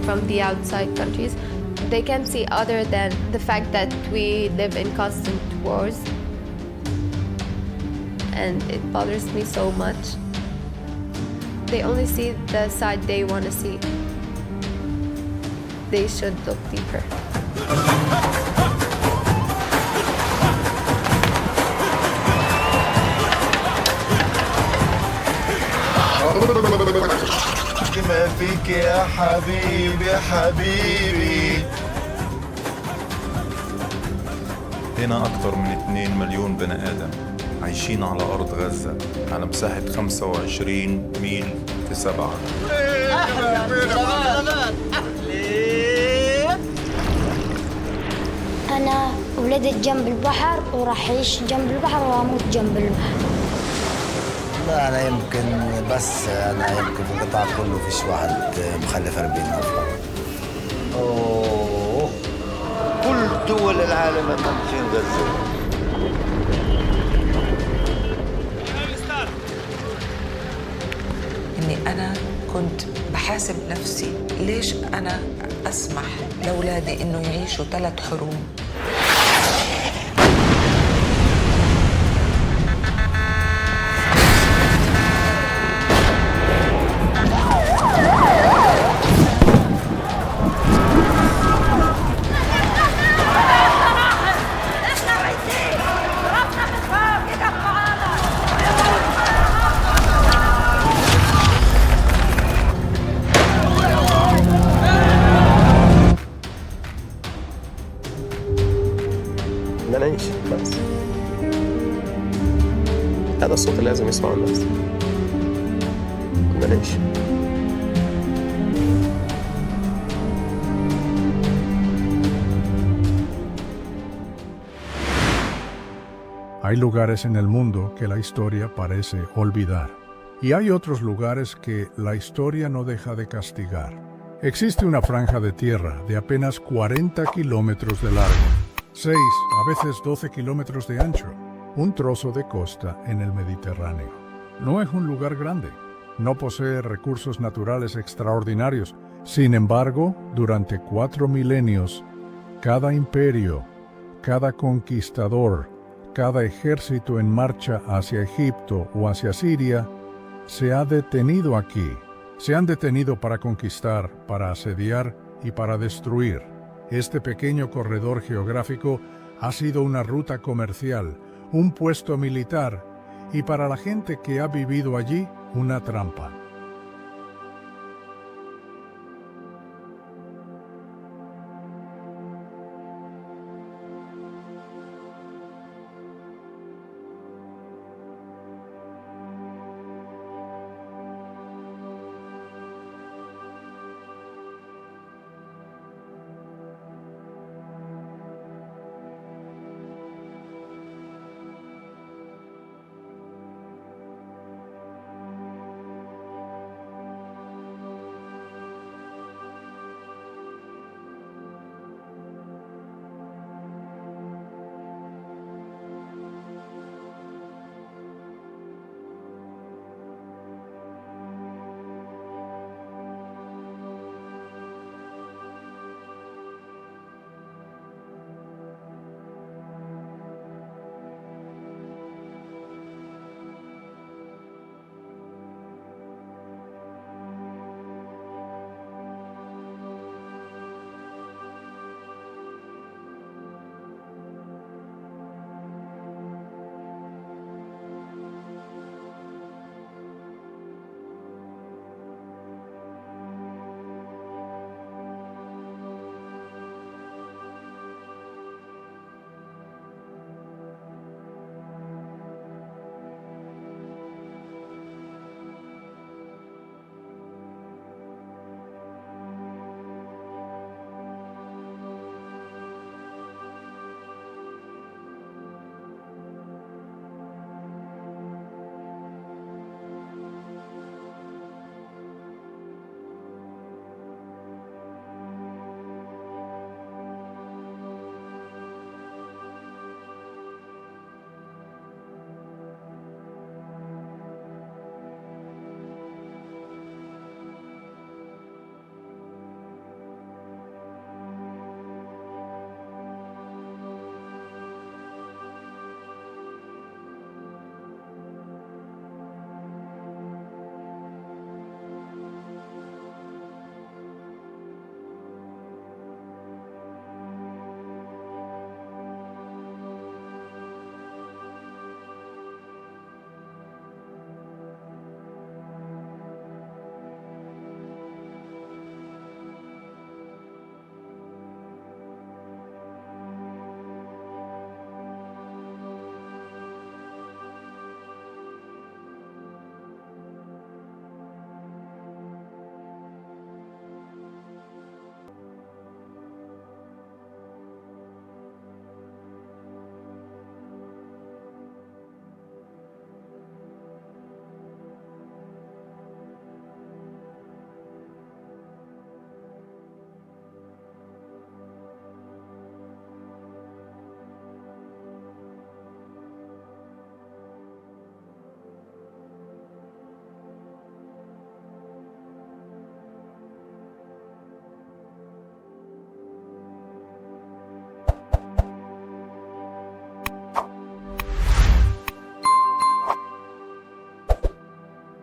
from the outside countries, they can't see other than the fact that we live in constant wars. And it bothers me so much. They only see the side they want to see. They should look deeper. ما فيك يا حبيبي حبيبي. هنا أكثر من 2 مليون بني آدم عايشين على أرض غزة على مساحة 25 ميل في 7. أنا ولدت جنب البحر وراح أعيش جنب البحر وأموت جنب البحر. لا أنا يمكن في القطاع كله فيش واحد مخلف 40 نفر. أوه كل دول العالم تمشي غزة. إني أنا كنت بحاسب نفسي ليش أنا أسمح لأولادي إنه يعيشوا 3 حروب. بدنا نعيش بس. هذا الصوت اللي لازم يسمعه الناس. بدنا نعيش. Hay lugares en el mundo que la historia parece olvidar. Y hay otros lugares que la historia no deja de castigar. Existe una franja de tierra de apenas 40 kilómetros de largo, 6, a veces 12 kilómetros de ancho, un trozo de costa en el Mediterráneo. No es un lugar grande, no posee recursos naturales extraordinarios. Sin embargo, durante 4 milenios, cada imperio, cada conquistador, cada ejército en marcha hacia Egipto o hacia Siria, se ha detenido aquí. Se han detenido para conquistar, para asediar y para destruir. Este pequeño corredor geográfico ha sido una ruta comercial, un puesto militar y para la gente que ha vivido allí, una trampa.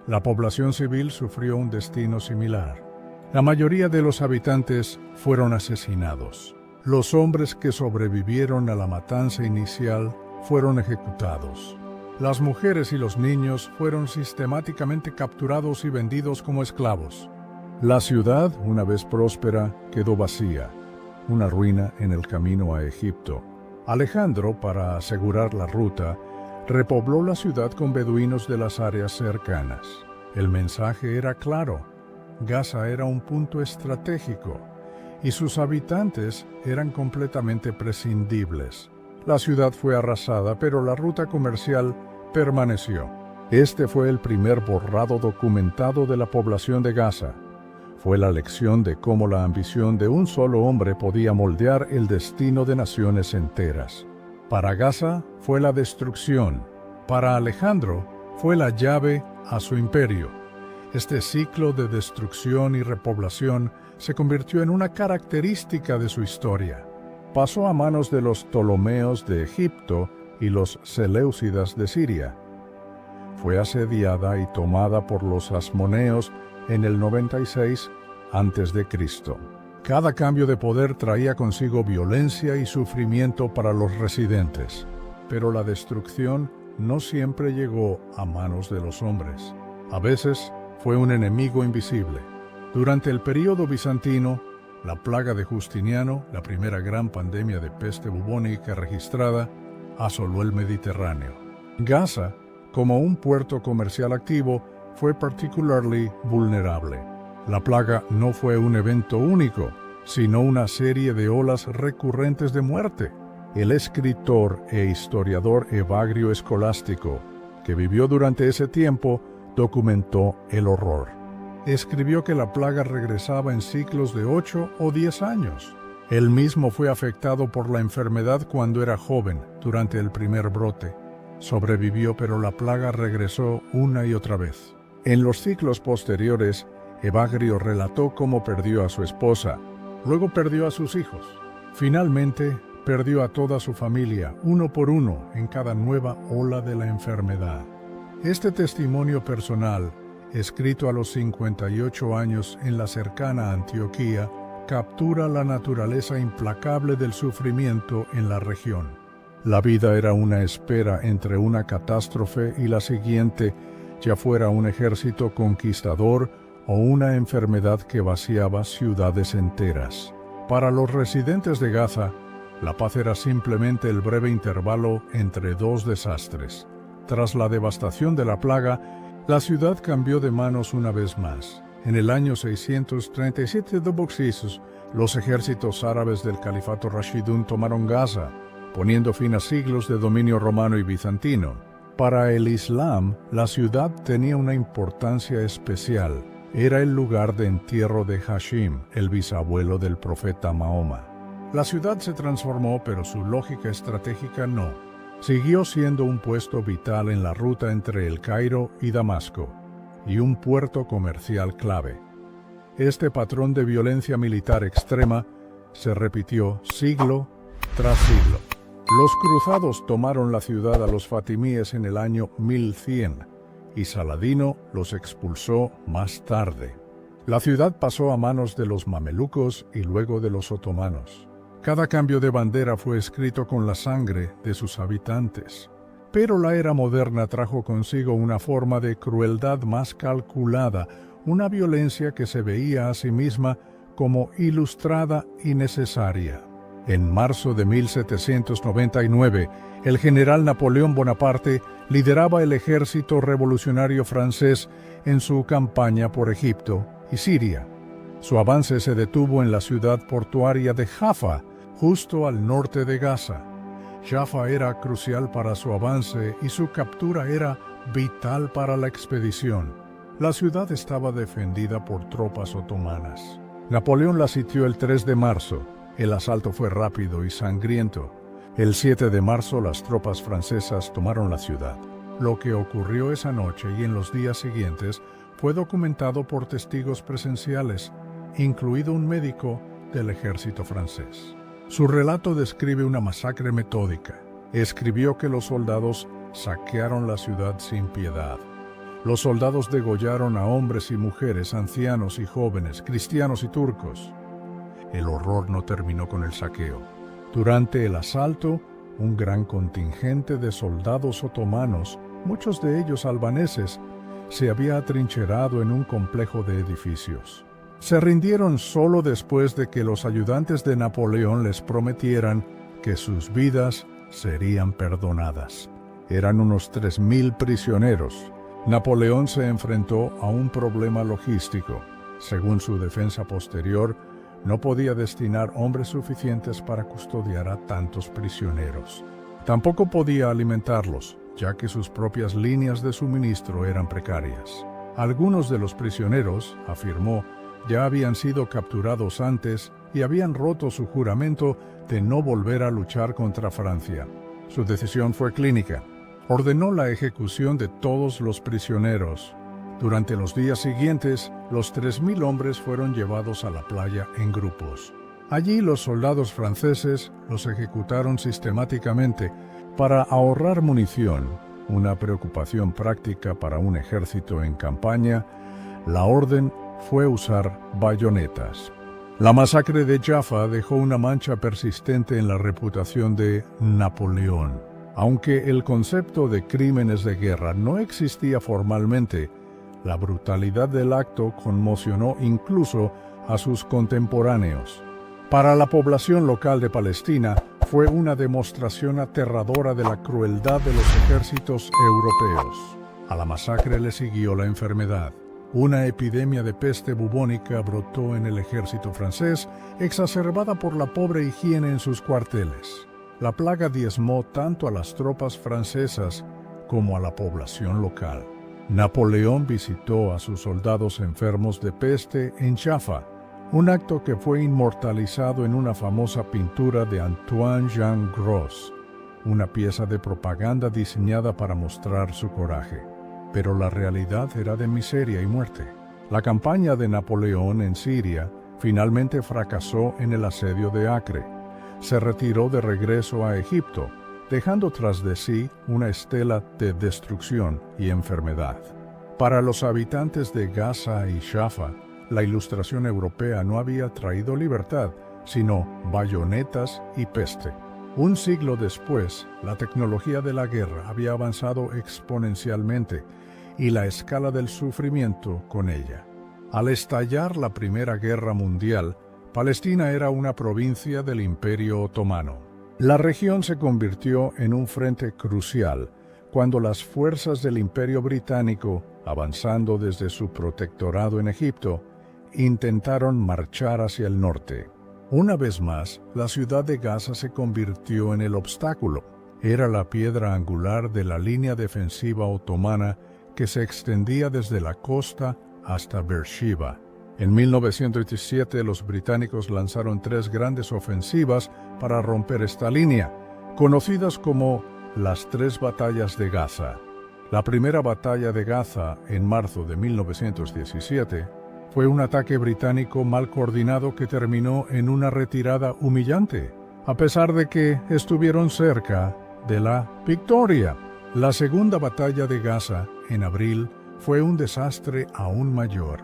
La población civil sufrió un destino similar. La mayoría de los habitantes fueron asesinados. Los hombres que sobrevivieron a la matanza inicial fueron ejecutados. Las mujeres y los niños fueron sistemáticamente capturados y vendidos como esclavos. La ciudad, una vez próspera, quedó vacía, una ruina en el camino a Egipto. Alejandro, para asegurar la ruta, repobló la ciudad con beduinos de las áreas cercanas. El mensaje era claro: Gaza era un punto estratégico y sus habitantes eran completamente prescindibles. La ciudad fue arrasada, pero la ruta comercial permaneció. Este fue el primer borrado documentado de la población de Gaza. Fue la lección de cómo la ambición de un solo hombre podía moldear el destino de naciones enteras. Para Gaza fue la destrucción. Para Alejandro fue la llave a su imperio. Este ciclo de destrucción y repoblación se convirtió en una característica de su historia. Pasó a manos de los Ptolomeos de Egipto y los Seleucidas de Siria. Fue asediada y tomada por los Asmoneos en el 96 a.C. Cada cambio de poder traía consigo violencia y sufrimiento para los residentes, pero la destrucción no siempre llegó a manos de los hombres. A veces fue un enemigo invisible. Durante el período bizantino, la plaga de Justiniano, la primera gran pandemia de peste bubónica registrada, asoló el Mediterráneo. Gaza, como un puerto comercial activo, fue particularmente vulnerable. La plaga no fue un evento único, sino una serie de olas recurrentes de muerte. El escritor e historiador Evagrio Escolástico, que vivió durante ese tiempo, documentó el horror. Escribió que la plaga regresaba en ciclos de 8 o 10 años. Él mismo fue afectado por la enfermedad cuando era joven, durante el primer brote. Sobrevivió, pero la plaga regresó una y otra vez. En los ciclos posteriores, Evagrio relató cómo perdió a su esposa, luego perdió a sus hijos. Finalmente, perdió a toda su familia, uno por uno, en cada nueva ola de la enfermedad. Este testimonio personal, escrito a los 58 años en la cercana Antioquía, captura la naturaleza implacable del sufrimiento en la región. La vida era una espera entre una catástrofe y la siguiente, ya fuera un ejército conquistador o una enfermedad que vaciaba ciudades enteras. Para los residentes de Gaza, la paz era simplemente el breve intervalo entre dos desastres. Tras la devastación de la plaga, la ciudad cambió de manos una vez más. En el año 637 d.C., los ejércitos árabes del califato Rashidun tomaron Gaza, poniendo fin a siglos de dominio romano y bizantino. Para el Islam, la ciudad tenía una importancia especial. Era el lugar de entierro de Hashim, el bisabuelo del profeta Mahoma. La ciudad se transformó, pero su lógica estratégica no. Siguió siendo un puesto vital en la ruta entre El Cairo y Damasco, y un puerto comercial clave. Este patrón de violencia militar extrema se repitió siglo tras siglo. Los cruzados tomaron la ciudad a los fatimíes en el año 1100, y Saladino los expulsó más tarde. La ciudad pasó a manos de los mamelucos y luego de los otomanos. Cada cambio de bandera fue escrito con la sangre de sus habitantes. Pero la era moderna trajo consigo una forma de crueldad más calculada, una violencia que se veía a sí misma como ilustrada y necesaria. En marzo de 1799, el general Napoleón Bonaparte lideraba el ejército revolucionario francés en su campaña por Egipto y Siria. Su avance se detuvo en la ciudad portuaria de Jaffa, justo al norte de Gaza. Jaffa era crucial para su avance y su captura era vital para la expedición. La ciudad estaba defendida por tropas otomanas. Napoleón la sitió el 3 de marzo. El asalto fue rápido y sangriento. El 7 de marzo las tropas francesas tomaron la ciudad. Lo que ocurrió esa noche y en los días siguientes fue documentado por testigos presenciales, incluido un médico del ejército francés. Su relato describe una masacre metódica. Escribió que los soldados saquearon la ciudad sin piedad. Los soldados degollaron a hombres y mujeres, ancianos y jóvenes, cristianos y turcos. El horror no terminó con el saqueo. Durante el asalto, un gran contingente de soldados otomanos, muchos de ellos albaneses, se había atrincherado en un complejo de edificios. Se rindieron solo después de que los ayudantes de Napoleón les prometieran que sus vidas serían perdonadas. Eran unos 3.000 prisioneros. Napoleón se enfrentó a un problema logístico. Según su defensa posterior, no podía destinar hombres suficientes para custodiar a tantos prisioneros. Tampoco podía alimentarlos, ya que sus propias líneas de suministro eran precarias. Algunos de los prisioneros, afirmó, ya habían sido capturados antes y habían roto su juramento de no volver a luchar contra Francia. Su decisión fue clínica. Ordenó la ejecución de todos los prisioneros. Durante los días siguientes, los 3.000 hombres fueron llevados a la playa en grupos. Allí los soldados franceses los ejecutaron sistemáticamente para ahorrar munición, una preocupación práctica para un ejército en campaña. La orden fue usar bayonetas. La masacre de Jaffa dejó una mancha persistente en la reputación de Napoleón. Aunque el concepto de crímenes de guerra no existía formalmente, la brutalidad del acto conmocionó incluso a sus contemporáneos. Para la población local de Palestina, fue una demostración aterradora de la crueldad de los ejércitos europeos. A la masacre le siguió la enfermedad. Una epidemia de peste bubónica brotó en el ejército francés, exacerbada por la pobre higiene en sus cuarteles. La plaga diezmó tanto a las tropas francesas como a la población local. Napoleón visitó a sus soldados enfermos de peste en Jaffa, un acto que fue inmortalizado en una famosa pintura de Antoine-Jean Gros, una pieza de propaganda diseñada para mostrar su coraje. Pero la realidad era de miseria y muerte. La campaña de Napoleón en Siria finalmente fracasó en el asedio de Acre. Se retiró de regreso a Egipto, dejando tras de sí una estela de destrucción y enfermedad. Para los habitantes de Gaza y Jaffa, la ilustración europea no había traído libertad, sino bayonetas y peste. Un siglo después, la tecnología de la guerra había avanzado exponencialmente y la escala del sufrimiento con ella. Al estallar la Primera Guerra Mundial, Palestina era una provincia del Imperio Otomano. La región se convirtió en un frente crucial cuando las fuerzas del Imperio Británico, avanzando desde su protectorado en Egipto, intentaron marchar hacia el norte. Una vez más, la ciudad de Gaza se convirtió en el obstáculo. Era la piedra angular de la línea defensiva otomana que se extendía desde la costa hasta Beersheba. En 1917 los británicos lanzaron 3 grandes ofensivas para romper esta línea, conocidas como las 3 batallas de Gaza. La primera batalla de Gaza, en marzo de 1917, fue un ataque británico mal coordinado que terminó en una retirada humillante, a pesar de que estuvieron cerca de la victoria. La segunda batalla de Gaza, en abril, fue un desastre aún mayor.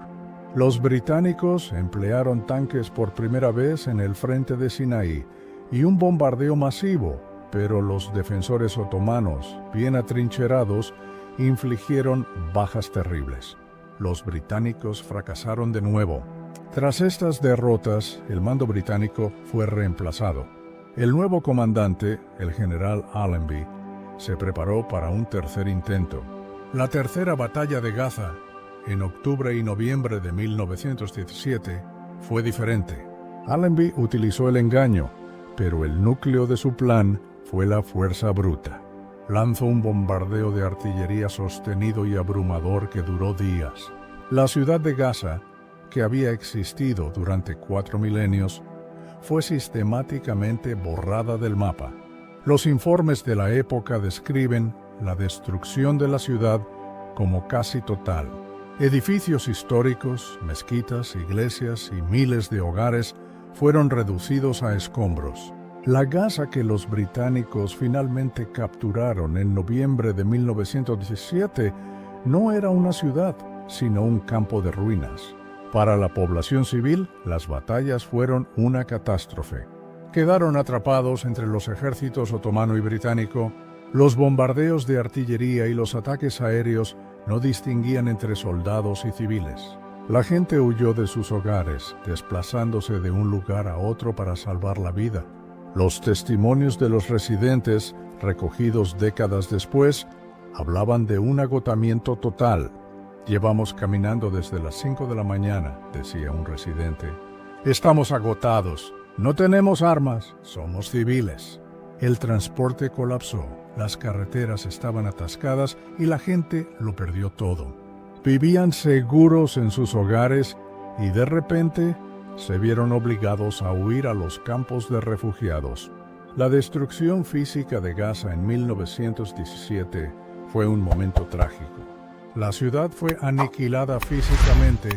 Los británicos emplearon tanques por primera vez en el frente de Sinaí y un bombardeo masivo, pero los defensores otomanos, bien atrincherados, infligieron bajas terribles. Los británicos fracasaron de nuevo. Tras estas derrotas, el mando británico fue reemplazado. El nuevo comandante, el general Allenby, se preparó para un tercer intento. La tercera batalla de Gaza, en octubre y noviembre de 1917, fue diferente. Allenby utilizó el engaño, pero el núcleo de su plan fue la fuerza bruta. Lanzó un bombardeo de artillería sostenido y abrumador que duró días. La ciudad de Gaza, que había existido durante 4 milenios, fue sistemáticamente borrada del mapa. Los informes de la época describen la destrucción de la ciudad como casi total. Edificios históricos, mezquitas, iglesias y miles de hogares fueron reducidos a escombros. La Gaza que los británicos finalmente capturaron en noviembre de 1917 no era una ciudad, sino un campo de ruinas. Para la población civil, las batallas fueron una catástrofe. Quedaron atrapados entre los ejércitos otomano y británico. Los bombardeos de artillería y los ataques aéreos no distinguían entre soldados y civiles. La gente huyó de sus hogares, desplazándose de un lugar a otro para salvar la vida. Los testimonios de los residentes, recogidos décadas después, hablaban de un agotamiento total. «Llevamos caminando desde las 5 de la mañana», decía un residente. «Estamos agotados. No tenemos armas. Somos civiles». El transporte colapsó, las carreteras estaban atascadas y la gente lo perdió todo. Vivían seguros en sus hogares y de repente se vieron obligados a huir a los campos de refugiados. La destrucción física de Gaza en 1917 fue un momento trágico. La ciudad fue aniquilada físicamente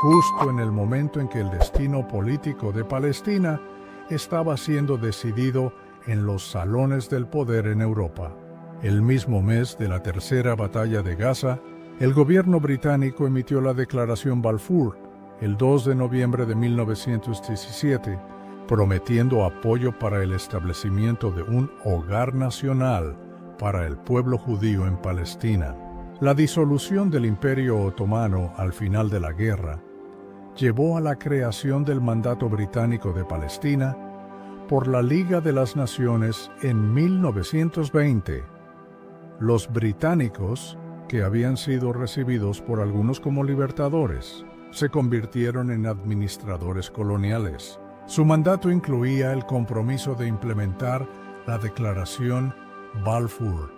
justo en el momento en que el destino político de Palestina estaba siendo decidido en los salones del poder en Europa. El mismo mes de la tercera batalla de Gaza, el gobierno británico emitió la Declaración Balfour el 2 de noviembre de 1917, prometiendo apoyo para el establecimiento de un hogar nacional para el pueblo judío en Palestina. La disolución del Imperio Otomano al final de la guerra llevó a la creación del Mandato Británico de Palestina por la Liga de las Naciones en 1920. Los británicos, que habían sido recibidos por algunos como libertadores, se convirtieron en administradores coloniales. Su mandato incluía el compromiso de implementar la Declaración Balfour,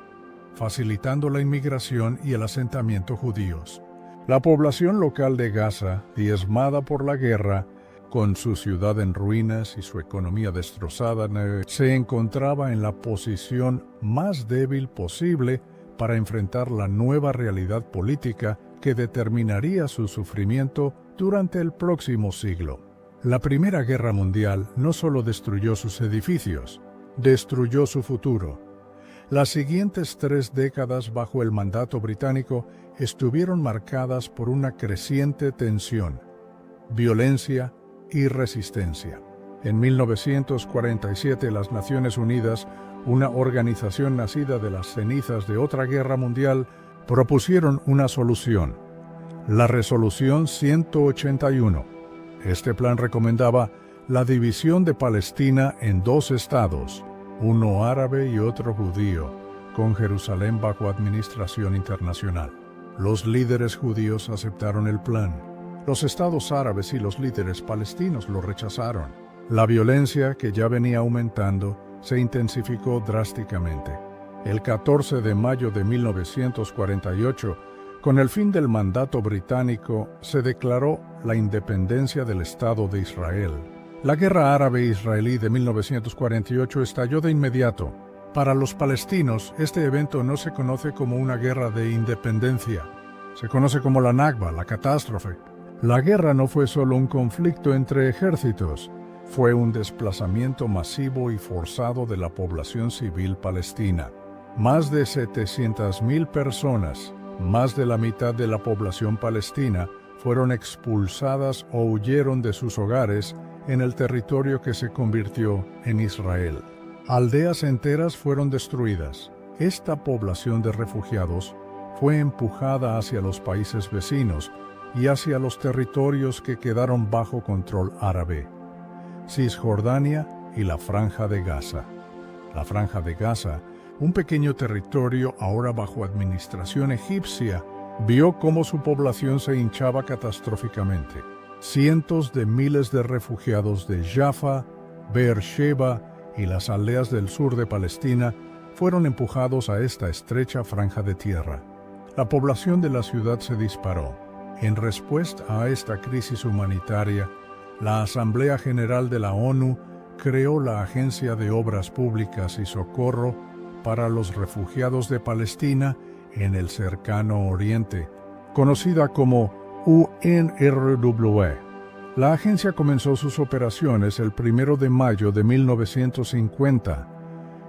facilitando la inmigración y el asentamiento judíos. La población local de Gaza, diezmada por la guerra, con su ciudad en ruinas y su economía destrozada, se encontraba en la posición más débil posible para enfrentar la nueva realidad política que determinaría su sufrimiento durante el próximo siglo. La Primera Guerra Mundial no solo destruyó sus edificios, destruyó su futuro. Las siguientes 3 décadas bajo el mandato británico estuvieron marcadas por una creciente tensión, violencia y resistencia. En 1947 las Naciones Unidas, una organización nacida de las cenizas de otra guerra mundial, propusieron una solución, la Resolución 181. Este plan recomendaba la división de Palestina en 2 estados, uno árabe y otro judío, con Jerusalén bajo administración internacional. Los líderes judíos aceptaron el plan. Los estados árabes y los líderes palestinos lo rechazaron. La violencia, que ya venía aumentando, se intensificó drásticamente. El 14 de mayo de 1948, con el fin del mandato británico, se declaró la independencia del Estado de Israel. La guerra árabe-israelí de 1948 estalló de inmediato. Para los palestinos, este evento no se conoce como una guerra de independencia. Se conoce como la Nakba, la catástrofe. La guerra no fue solo un conflicto entre ejércitos, fue un desplazamiento masivo y forzado de la población civil palestina. Más de 700,000 personas, más de la mitad de la población palestina, fueron expulsadas o huyeron de sus hogares en el territorio que se convirtió en Israel. Aldeas enteras fueron destruidas. Esta población de refugiados fue empujada hacia los países vecinos y hacia los territorios que quedaron bajo control árabe: Cisjordania y la Franja de Gaza. La Franja de Gaza, un pequeño territorio ahora bajo administración egipcia, vio cómo su población se hinchaba catastróficamente. Cientos de miles de refugiados de Jaffa, Beersheba y las aldeas del sur de Palestina fueron empujados a esta estrecha franja de tierra. La población de la ciudad se disparó. En respuesta a esta crisis humanitaria, la Asamblea General de la ONU creó la Agencia de Obras Públicas y Socorro para los Refugiados de Palestina en el Cercano Oriente, conocida como UNRWA. La agencia comenzó sus operaciones el 1 de mayo de 1950.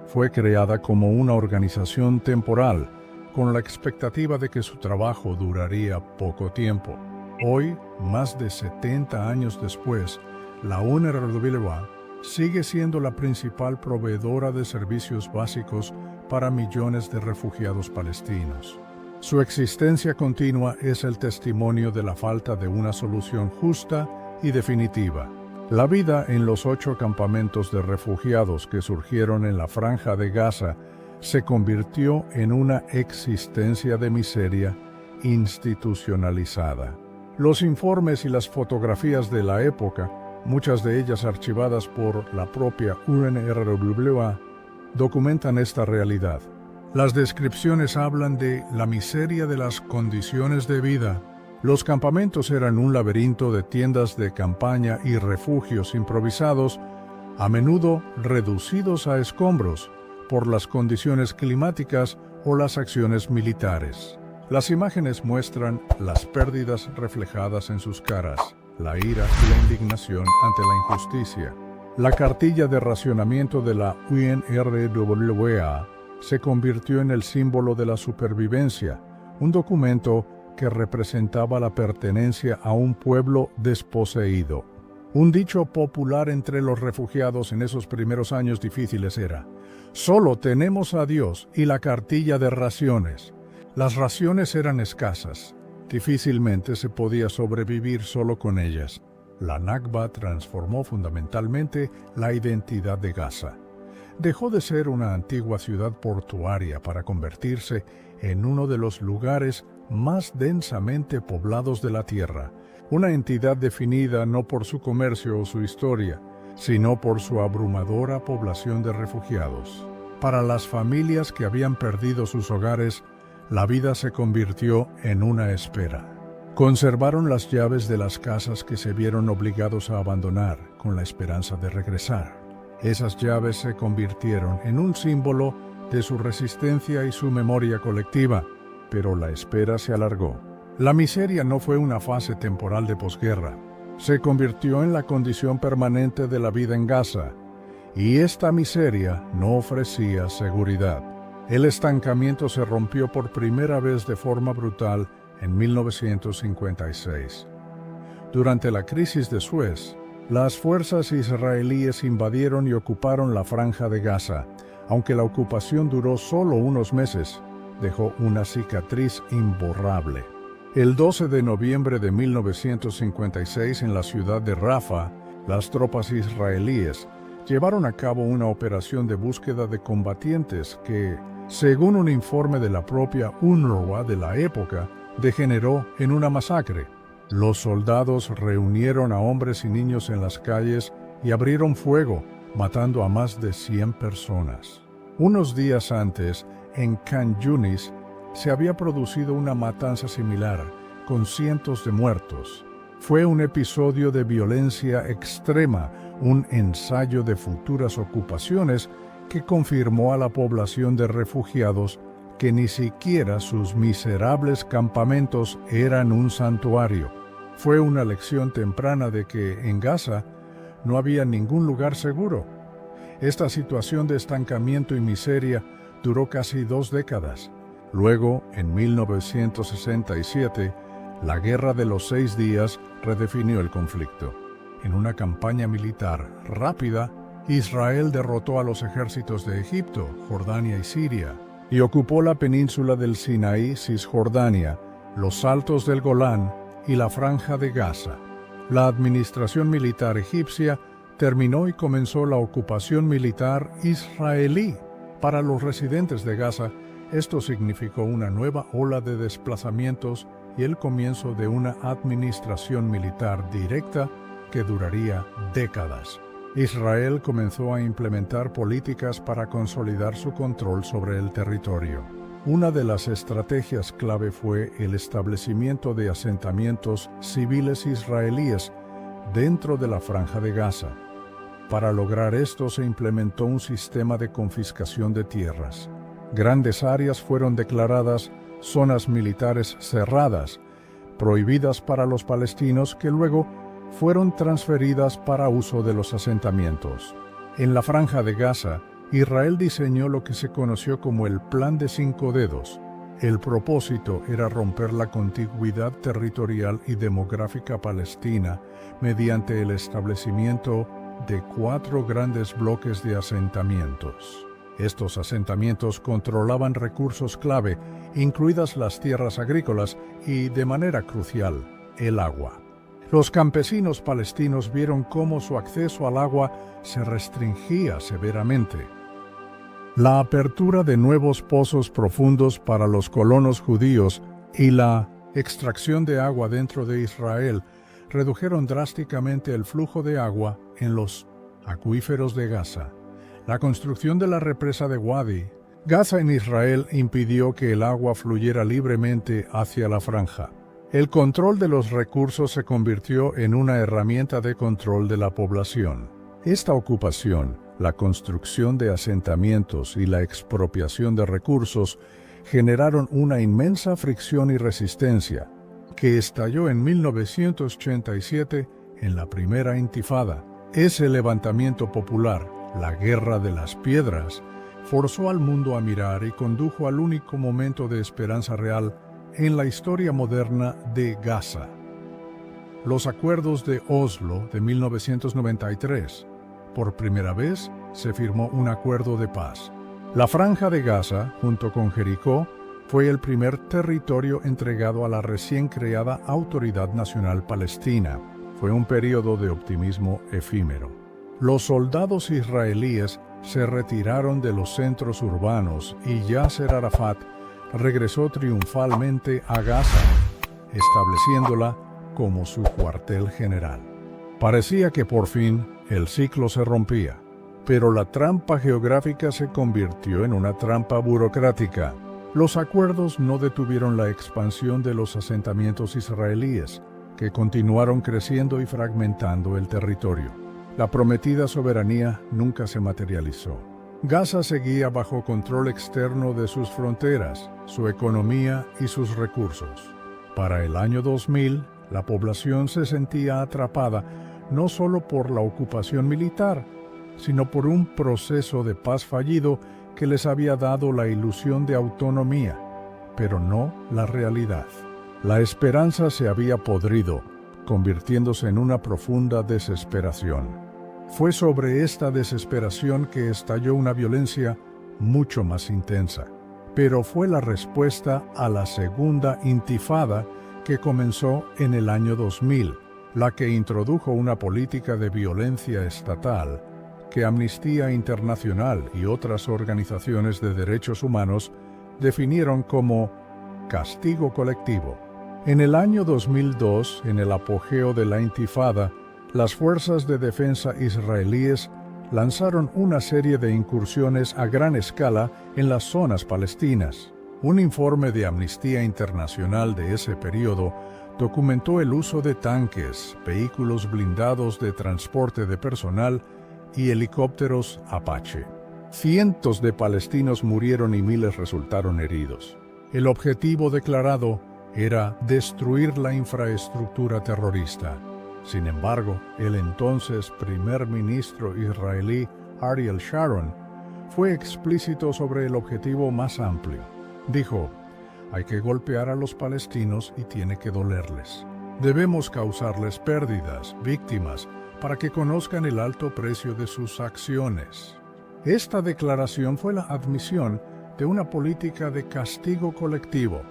Fue creada como una organización temporal, con la expectativa de que su trabajo duraría poco tiempo. Hoy, más de 70 años después, la UNRWA sigue siendo la principal proveedora de servicios básicos para millones de refugiados palestinos. Su existencia continua es el testimonio de la falta de una solución justa y definitiva. La vida en los 8 campamentos de refugiados que surgieron en la Franja de Gaza se convirtió en una existencia de miseria institucionalizada. Los informes y las fotografías de la época, muchas de ellas archivadas por la propia UNRWA, documentan esta realidad. Las descripciones hablan de la miseria de las condiciones de vida. Los campamentos eran un laberinto de tiendas de campaña y refugios improvisados, a menudo reducidos a escombros por las condiciones climáticas o las acciones militares. Las imágenes muestran las pérdidas reflejadas en sus caras, la ira y la indignación ante la injusticia. La cartilla de racionamiento de la UNRWA se convirtió en el símbolo de la supervivencia, un documento que representaba la pertenencia a un pueblo desposeído. Un dicho popular entre los refugiados en esos primeros años difíciles era: «Solo tenemos a Dios y la cartilla de raciones». Las raciones eran escasas. Difícilmente se podía sobrevivir solo con ellas. La Nakba transformó fundamentalmente la identidad de Gaza. Dejó de ser una antigua ciudad portuaria para convertirse en uno de los lugares más densamente poblados de la tierra, una entidad definida no por su comercio o su historia, sino por su abrumadora población de refugiados. Para las familias que habían perdido sus hogares, la vida se convirtió en una espera. Conservaron las llaves de las casas que se vieron obligados a abandonar con la esperanza de regresar. Esas llaves se convirtieron en un símbolo de su resistencia y su memoria colectiva, pero la espera se alargó. La miseria no fue una fase temporal de posguerra, se convirtió en la condición permanente de la vida en Gaza, y esta miseria no ofrecía seguridad. El estancamiento se rompió por primera vez de forma brutal en 1956. Durante la crisis de Suez, las fuerzas israelíes invadieron y ocuparon la Franja de Gaza. Aunque la ocupación duró solo unos meses, dejó una cicatriz imborrable. El 12 de noviembre de 1956, en la ciudad de Rafah, las tropas israelíes llevaron a cabo una operación de búsqueda de combatientes que, según un informe de la propia UNRWA de la época, degeneró en una masacre. Los soldados reunieron a hombres y niños en las calles y abrieron fuego, matando a más de 100 personas. Unos días antes, en Khan Yunis, se había producido una matanza similar, con cientos de muertos. Fue un episodio de violencia extrema, un ensayo de futuras ocupaciones que confirmó a la población de refugiados que ni siquiera sus miserables campamentos eran un santuario. Fue una lección temprana de que en Gaza no había ningún lugar seguro. Esta situación de estancamiento y miseria duró casi 2 décadas. Luego, en 1967, la Guerra de los 6 días redefinió el conflicto. En una campaña militar rápida, Israel derrotó a los ejércitos de Egipto, Jordania y Siria, y ocupó la península del Sinaí, Cisjordania, los Altos del Golán y la Franja de Gaza. La administración militar egipcia terminó y comenzó la ocupación militar israelí. Para los residentes de Gaza, esto significó una nueva ola de desplazamientos y el comienzo de una administración militar directa que duraría décadas. Israel comenzó a implementar políticas para consolidar su control sobre el territorio. Una de las estrategias clave fue el establecimiento de asentamientos civiles israelíes dentro de la Franja de Gaza. Para lograr esto se implementó un sistema de confiscación de tierras. Grandes áreas fueron declaradas zonas militares cerradas, prohibidas para los palestinos, que luego fueron transferidas para uso de los asentamientos. En la Franja de Gaza, Israel diseñó lo que se conoció como el Plan de 5 dedos. El propósito era romper la contiguidad territorial y demográfica palestina mediante el establecimiento de 4 grandes bloques de asentamientos. Estos asentamientos controlaban recursos clave, incluidas las tierras agrícolas y, de manera crucial, el agua. Los campesinos palestinos vieron cómo su acceso al agua se restringía severamente. La apertura de nuevos pozos profundos para los colonos judíos y la extracción de agua dentro de Israel redujeron drásticamente el flujo de agua en los acuíferos de Gaza. La construcción de la represa de Wadi Gaza en Israel impidió que el agua fluyera libremente hacia la franja. El control de los recursos se convirtió en una herramienta de control de la población. Esta ocupación, la construcción de asentamientos y la expropiación de recursos generaron una inmensa fricción y resistencia, que estalló en 1987 en la primera intifada. Ese levantamiento popular, la Guerra de las Piedras, forzó al mundo a mirar y condujo al único momento de esperanza real en la historia moderna de Gaza. Los acuerdos de Oslo de 1993. Por primera vez se firmó un acuerdo de paz. La Franja de Gaza, junto con Jericó, fue el primer territorio entregado a la recién creada Autoridad Nacional Palestina. Fue un periodo de optimismo efímero. Los soldados israelíes se retiraron de los centros urbanos y Yasser Arafat regresó triunfalmente a Gaza, estableciéndola como su cuartel general. Parecía que por fin el ciclo se rompía, pero la trampa geográfica se convirtió en una trampa burocrática. Los acuerdos no detuvieron la expansión de los asentamientos israelíes, que continuaron creciendo y fragmentando el territorio. La prometida soberanía nunca se materializó. Gaza seguía bajo control externo de sus fronteras, su economía y sus recursos. Para el año 2000, la población se sentía atrapada no solo por la ocupación militar, sino por un proceso de paz fallido que les había dado la ilusión de autonomía, pero no la realidad. La esperanza se había podrido, convirtiéndose en una profunda desesperación. Fue sobre esta desesperación que estalló una violencia mucho más intensa, pero fue la respuesta a la segunda intifada que comenzó en el año 2000, la que introdujo una política de violencia estatal que Amnistía Internacional y otras organizaciones de derechos humanos definieron como castigo colectivo. En el año 2002, en el apogeo de la intifada, las fuerzas de defensa israelíes lanzaron una serie de incursiones a gran escala en las zonas palestinas. Un informe de Amnistía Internacional de ese periodo documentó el uso de tanques, vehículos blindados de transporte de personal y helicópteros Apache. Cientos de palestinos murieron y miles resultaron heridos. El objetivo declarado era destruir la infraestructura terrorista. Sin embargo, el entonces primer ministro israelí Ariel Sharon fue explícito sobre el objetivo más amplio. Dijo: hay que golpear a los palestinos y tiene que dolerles. Debemos causarles pérdidas, víctimas, para que conozcan el alto precio de sus acciones. Esta declaración fue la admisión de una política de castigo colectivo.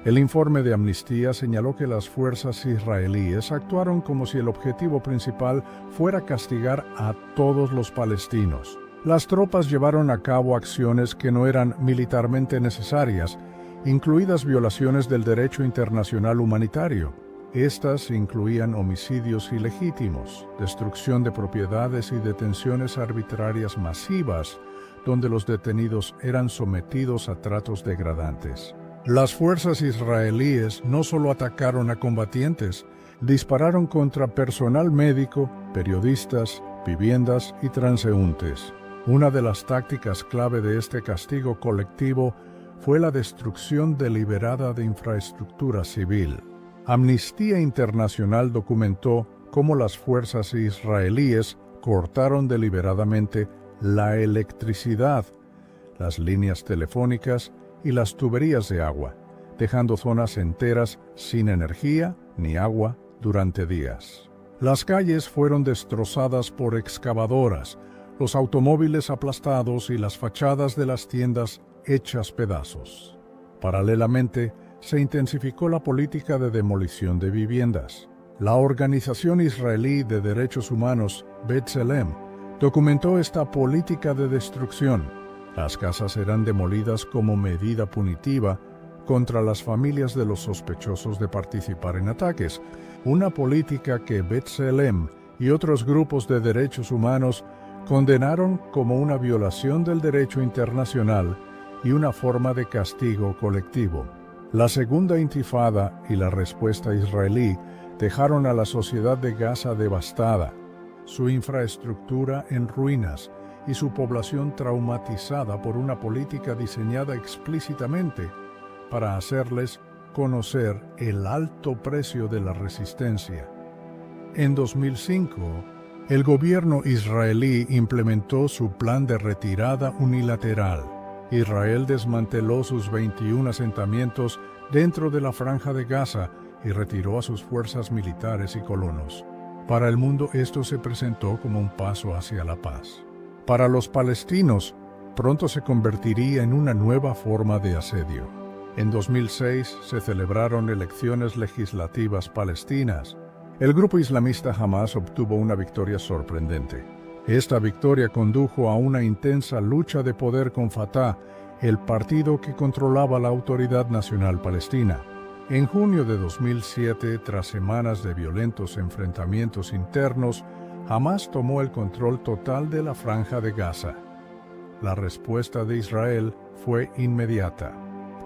El informe de Amnistía señaló que las fuerzas israelíes actuaron como si el objetivo principal fuera castigar a todos los palestinos. Las tropas llevaron a cabo acciones que no eran militarmente necesarias, incluidas violaciones del derecho internacional humanitario. Estas incluían homicidios ilegítimos, destrucción de propiedades y detenciones arbitrarias masivas, donde los detenidos eran sometidos a tratos degradantes. Las fuerzas israelíes no solo atacaron a combatientes, dispararon contra personal médico, periodistas, viviendas y transeúntes. Una de las tácticas clave de este castigo colectivo fue la destrucción deliberada de infraestructura civil. Amnistía Internacional documentó cómo las fuerzas israelíes cortaron deliberadamente la electricidad, las líneas telefónicas y las tuberías de agua. dejando zonas enteras sin energía ni agua durante días. Las calles fueron destrozadas por excavadoras, los automóviles aplastados y las fachadas de las tiendas hechas pedazos. Paralelamente, se intensificó la política de demolición de viviendas. La Organización Israelí de Derechos Humanos, B'Tselem, documentó esta política de destrucción. Las casas eran demolidas como medida punitiva contra las familias de los sospechosos de participar en ataques, una política que B'Tselem y otros grupos de derechos humanos condenaron como una violación del derecho internacional y una forma de castigo colectivo. La Segunda Intifada y la respuesta israelí dejaron a la sociedad de Gaza devastada, su infraestructura en ruinas y su población traumatizada por una política diseñada explícitamente para hacerles conocer el alto precio de la resistencia. En 2005, el gobierno israelí implementó su plan de retirada unilateral. Israel desmanteló sus 21 asentamientos dentro de la Franja de Gaza y retiró a sus fuerzas militares y colonos. Para el mundo esto se presentó como un paso hacia la paz. Para los palestinos, pronto se convertiría en una nueva forma de asedio. En 2006 se celebraron elecciones legislativas palestinas. El grupo islamista Hamas obtuvo una victoria sorprendente. Esta victoria condujo a una intensa lucha de poder con Fatah, el partido que controlaba la Autoridad Nacional Palestina. En junio de 2007, tras semanas de violentos enfrentamientos internos, Hamas tomó el control total de la Franja de Gaza. La respuesta de Israel fue inmediata.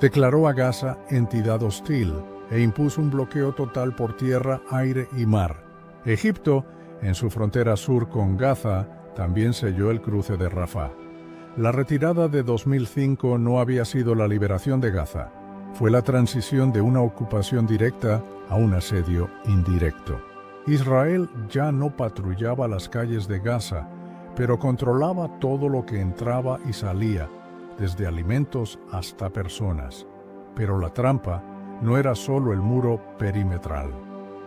Declaró a Gaza entidad hostil e impuso un bloqueo total por tierra, aire y mar. Egipto, en su frontera sur con Gaza, también selló el cruce de Rafah. La retirada de 2005 no había sido la liberación de Gaza. Fue la transición de una ocupación directa a un asedio indirecto. Israel ya no patrullaba las calles de Gaza, pero controlaba todo lo que entraba y salía, desde alimentos hasta personas. Pero la trampa no era solo el muro perimetral.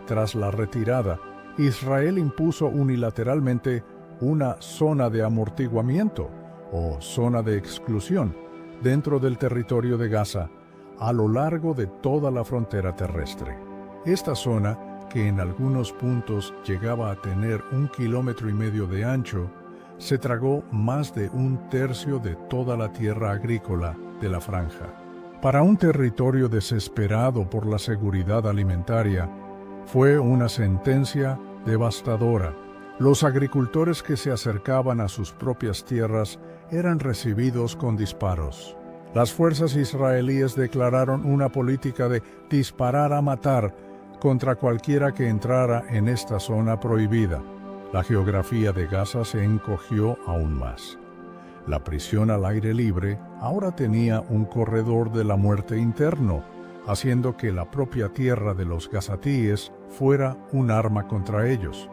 Tras la retirada, Israel impuso unilateralmente una zona de amortiguamiento o zona de exclusión dentro del territorio de Gaza a lo largo de toda la frontera terrestre. Esta zona, que en algunos puntos llegaba a tener 1,5 kilómetros de ancho, se tragó más de 1/3 de toda la tierra agrícola de la franja. Para un territorio desesperado por la seguridad alimentaria, fue una sentencia devastadora. Los agricultores que se acercaban a sus propias tierras eran recibidos con disparos. Las fuerzas israelíes declararon una política de disparar a matar contra cualquiera que entrara en esta zona prohibida. La geografía de Gaza se encogió aún más. La prisión al aire libre ahora tenía un corredor de la muerte interno, haciendo que la propia tierra de los gazatíes fuera un arma contra ellos.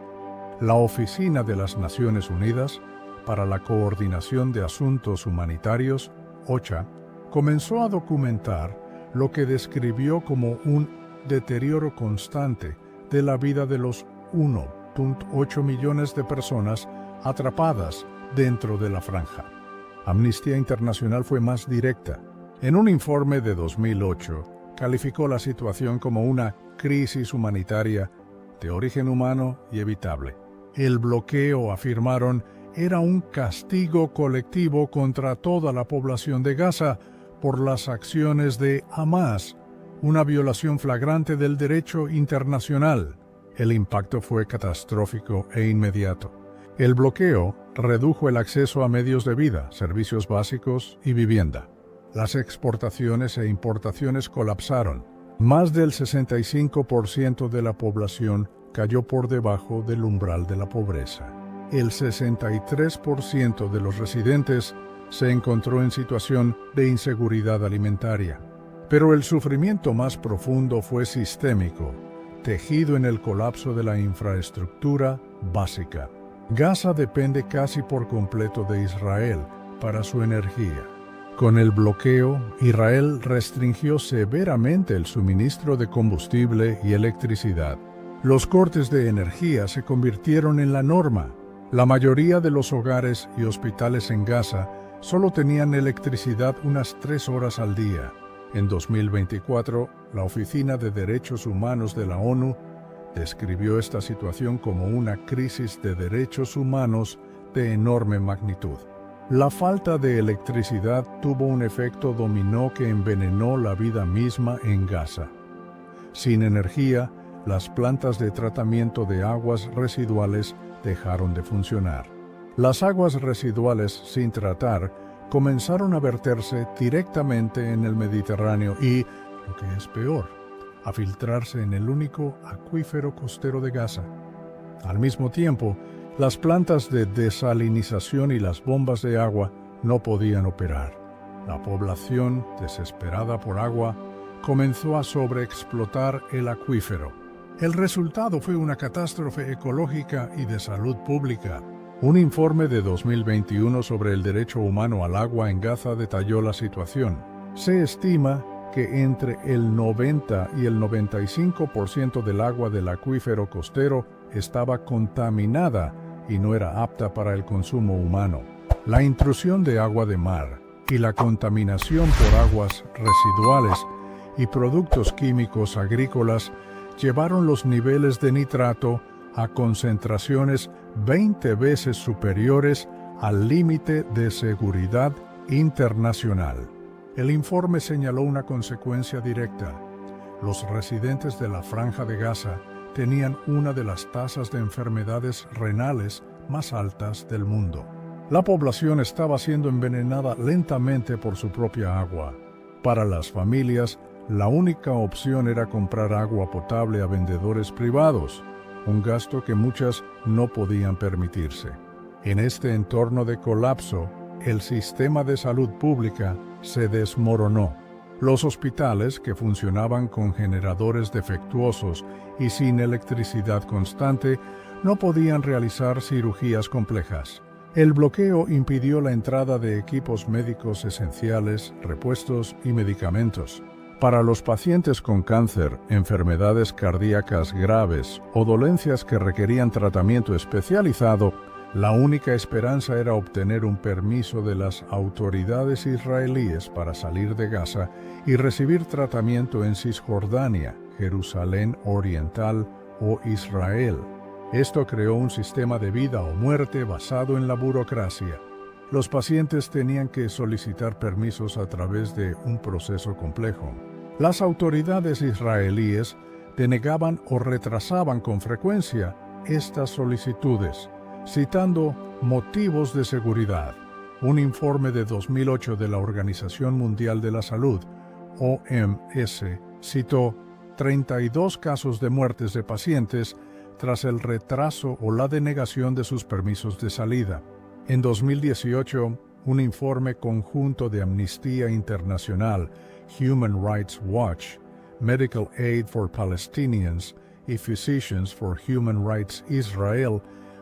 La Oficina de las Naciones Unidas para la Coordinación de Asuntos Humanitarios, OCHA, comenzó a documentar lo que describió como un deterioro constante de la vida de los 1,8 millones de personas atrapadas dentro de la franja. Amnistía Internacional fue más directa. En un informe de 2008, calificó la situación como una crisis humanitaria de origen humano y evitable. El bloqueo, afirmaron, era un castigo colectivo contra toda la población de Gaza por las acciones de Hamas, una violación flagrante del derecho internacional. El impacto fue catastrófico e inmediato. El bloqueo redujo el acceso a medios de vida, servicios básicos y vivienda. Las exportaciones e importaciones colapsaron. Más del 65% de la población cayó por debajo del umbral de la pobreza. El 63% de los residentes se encontró en situación de inseguridad alimentaria. Pero el sufrimiento más profundo fue sistémico, tejido en el colapso de la infraestructura básica. Gaza depende casi por completo de Israel para su energía. Con el bloqueo, Israel restringió severamente el suministro de combustible y electricidad. Los cortes de energía se convirtieron en la norma. La mayoría de los hogares y hospitales en Gaza solo tenían electricidad unas 3 horas al día. En 2024, la Oficina de Derechos Humanos de la ONU describió esta situación como una crisis de derechos humanos de enorme magnitud. La falta de electricidad tuvo un efecto dominó que envenenó la vida misma en Gaza. Sin energía, las plantas de tratamiento de aguas residuales dejaron de funcionar. Las aguas residuales sin tratar comenzaron a verterse directamente en el Mediterráneo y, lo que es peor, a filtrarse en el único acuífero costero de Gaza. Al mismo tiempo, las plantas de desalinización y las bombas de agua no podían operar. La población, desesperada por agua, comenzó a sobreexplotar el acuífero. El resultado fue una catástrofe ecológica y de salud pública. Un informe de 2021 sobre el derecho humano al agua en Gaza detalló la situación. Se estima que entre el 90 y el 95% del agua del acuífero costero estaba contaminada y no era apta para el consumo humano. La intrusión de agua de mar y la contaminación por aguas residuales y productos químicos agrícolas llevaron los niveles de nitrato a concentraciones 20 veces superiores al límite de seguridad internacional. El informe señaló una consecuencia directa. Los residentes de la Franja de Gaza tenían una de las tasas de enfermedades renales más altas del mundo. La población estaba siendo envenenada lentamente por su propia agua. Para las familias, la única opción era comprar agua potable a vendedores privados, un gasto que muchas no podían permitirse. En este entorno de colapso, el sistema de salud pública se desmoronó. Los hospitales, que funcionaban con generadores defectuosos y sin electricidad constante, no podían realizar cirugías complejas. El bloqueo impidió la entrada de equipos médicos esenciales, repuestos y medicamentos. Para los pacientes con cáncer, enfermedades cardíacas graves o dolencias que requerían tratamiento especializado, la única esperanza era obtener un permiso de las autoridades israelíes para salir de Gaza y recibir tratamiento en Cisjordania, Jerusalén Oriental o Israel. Esto creó un sistema de vida o muerte basado en la burocracia. Los pacientes tenían que solicitar permisos a través de un proceso complejo. Las autoridades israelíes denegaban o retrasaban con frecuencia estas solicitudes, citando motivos de seguridad. Un informe de 2008 de la Organización Mundial de la Salud, OMS, citó 32 casos de muertes de pacientes tras el retraso o la denegación de sus permisos de salida. En 2018, un informe conjunto de Amnistía Internacional, Human Rights Watch, Medical Aid for Palestinians y Physicians for Human Rights Israel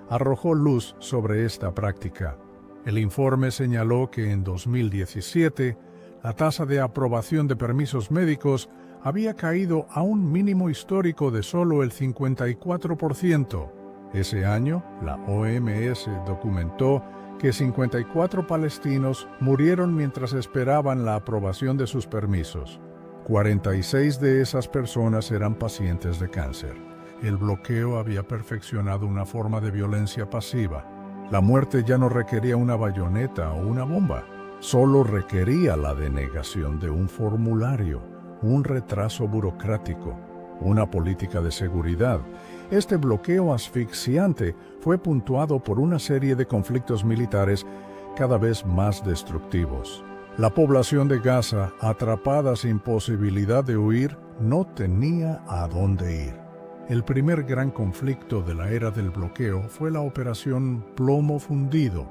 arrojó luz sobre esta práctica. El informe señaló que en 2017, la tasa de aprobación de permisos médicos había caído a un mínimo histórico de solo el 54%. Ese año, la OMS documentó que 54 palestinos murieron mientras esperaban la aprobación de sus permisos. 46 de esas personas eran pacientes de cáncer. El bloqueo había perfeccionado una forma de violencia pasiva. La muerte ya no requería una bayoneta o una bomba, solo requería la denegación de un formulario, un retraso burocrático, una política de seguridad. Este bloqueo asfixiante fue puntuado por una serie de conflictos militares cada vez más destructivos. La población de Gaza, atrapada sin posibilidad de huir, no tenía a dónde ir. El primer gran conflicto de la era del bloqueo fue la Operación Plomo Fundido,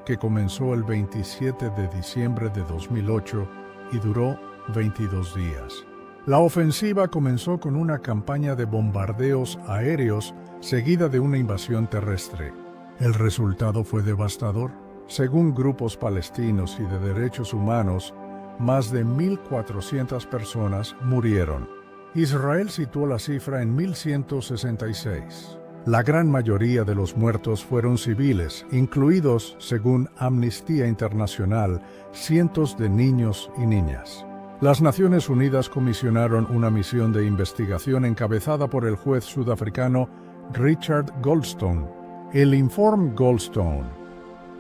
que comenzó el 27 de diciembre de 2008 y duró 22 días. La ofensiva comenzó con una campaña de bombardeos aéreos seguida de una invasión terrestre. El resultado fue devastador. Según grupos palestinos y de derechos humanos, más de 1.400 personas murieron. Israel situó la cifra en 1.166. La gran mayoría de los muertos fueron civiles, incluidos, según Amnistía Internacional, cientos de niños y niñas. Las Naciones Unidas comisionaron una misión de investigación encabezada por el juez sudafricano Richard Goldstone. El Informe Goldstone,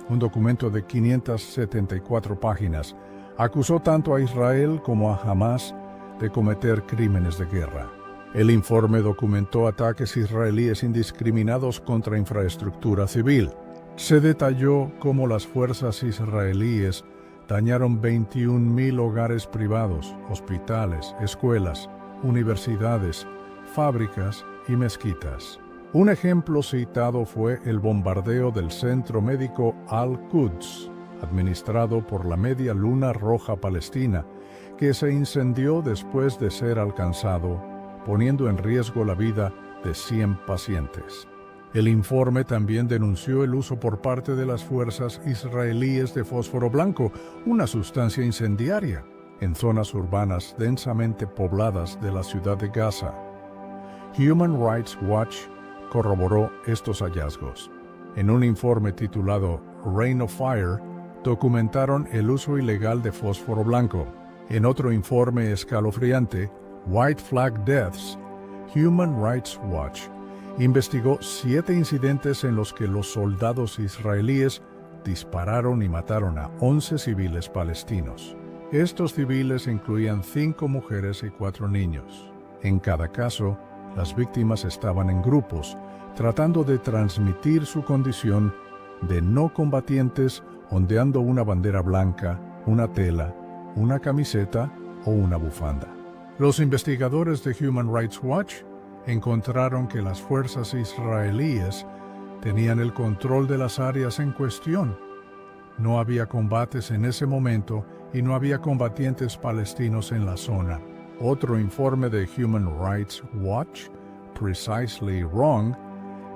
un documento de 574 páginas, acusó tanto a Israel como a Hamas de cometer crímenes de guerra. El informe documentó ataques israelíes indiscriminados contra infraestructura civil. Se detalló cómo las fuerzas israelíes dañaron 21.000 hogares privados, hospitales, escuelas, universidades, fábricas y mezquitas. Un ejemplo citado fue el bombardeo del centro médico Al-Quds, administrado por la Media Luna Roja Palestina, que se incendió después de ser alcanzado, poniendo en riesgo la vida de 100 pacientes. El informe también denunció el uso por parte de las fuerzas israelíes de fósforo blanco, una sustancia incendiaria, en zonas urbanas densamente pobladas de la ciudad de Gaza. Human Rights Watch corroboró estos hallazgos. En un informe titulado Rain of Fire, documentaron el uso ilegal de fósforo blanco. En otro informe escalofriante, White Flag Deaths, Human Rights Watch investigó 7 incidentes en los que los soldados israelíes dispararon y mataron a 11 civiles palestinos. Estos civiles incluían 5 mujeres y 4 niños. En cada caso, las víctimas estaban en grupos, tratando de transmitir su condición de no combatientes ondeando una bandera blanca, una tela, una camiseta o una bufanda. Los investigadores de Human Rights Watch encontraron que las fuerzas israelíes tenían el control de las áreas en cuestión. No había combates en ese momento y no había combatientes palestinos en la zona. Otro informe de Human Rights Watch, Precisely Wrong,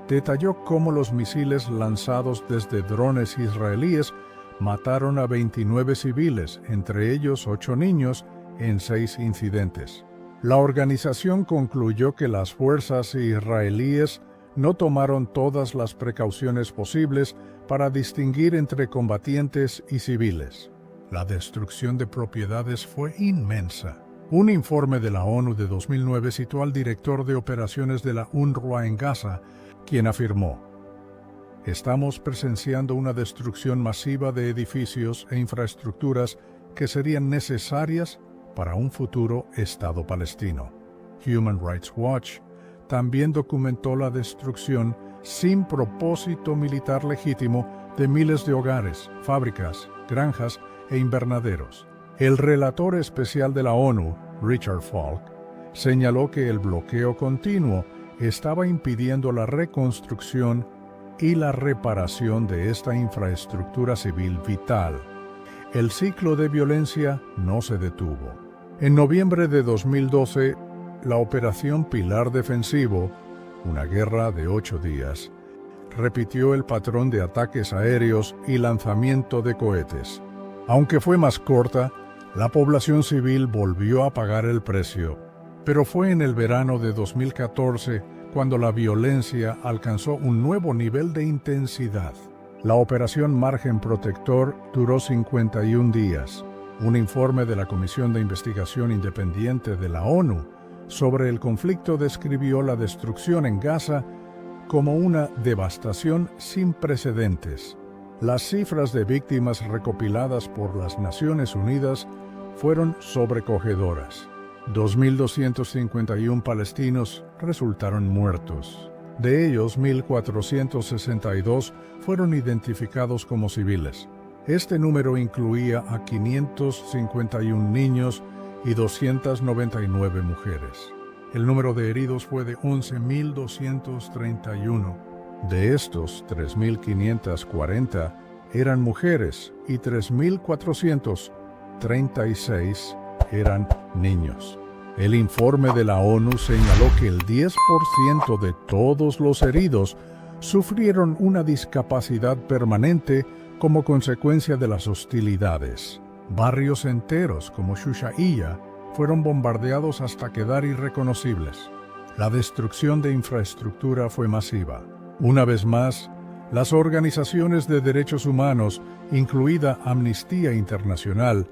detalló cómo los misiles lanzados desde drones israelíes mataron a 29 civiles, entre ellos 8 niños, en 6 incidentes. La organización concluyó que las fuerzas israelíes no tomaron todas las precauciones posibles para distinguir entre combatientes y civiles. La destrucción de propiedades fue inmensa. Un informe de la ONU de 2009 citó al director de operaciones de la UNRWA en Gaza, quien afirmó: "Estamos presenciando una destrucción masiva de edificios e infraestructuras que serían necesarias para un futuro Estado palestino". Human Rights Watch también documentó la destrucción sin propósito militar legítimo de miles de hogares, fábricas, granjas e invernaderos. El relator especial de la ONU, Richard Falk, señaló que el bloqueo continuo estaba impidiendo la reconstrucción y la reparación de esta infraestructura civil vital. El ciclo de violencia no se detuvo. En noviembre de 2012, la Operación Pilar Defensivo, una guerra de 8 días, repitió el patrón de ataques aéreos y lanzamiento de cohetes. Aunque fue más corta, la población civil volvió a pagar el precio, pero fue en el verano de 2014 cuando la violencia alcanzó un nuevo nivel de intensidad. La Operación Margen Protector duró 51 días. Un informe de la Comisión de Investigación Independiente de la ONU sobre el conflicto describió la destrucción en Gaza como una devastación sin precedentes. Las cifras de víctimas recopiladas por las Naciones Unidas fueron sobrecogedoras. 2.251 palestinos resultaron muertos. De ellos, 1.462 fueron identificados como civiles. Este número incluía a 551 niños y 299 mujeres. El número de heridos fue de 11.231. De estos, 3.540 eran mujeres y 3.436 eran niños. El informe de la ONU señaló que el 10% de todos los heridos sufrieron una discapacidad permanente como consecuencia de las hostilidades. Barrios enteros como Shushaia fueron bombardeados hasta quedar irreconocibles. La destrucción de infraestructura fue masiva. Una vez más, las organizaciones de derechos humanos, incluida Amnistía Internacional,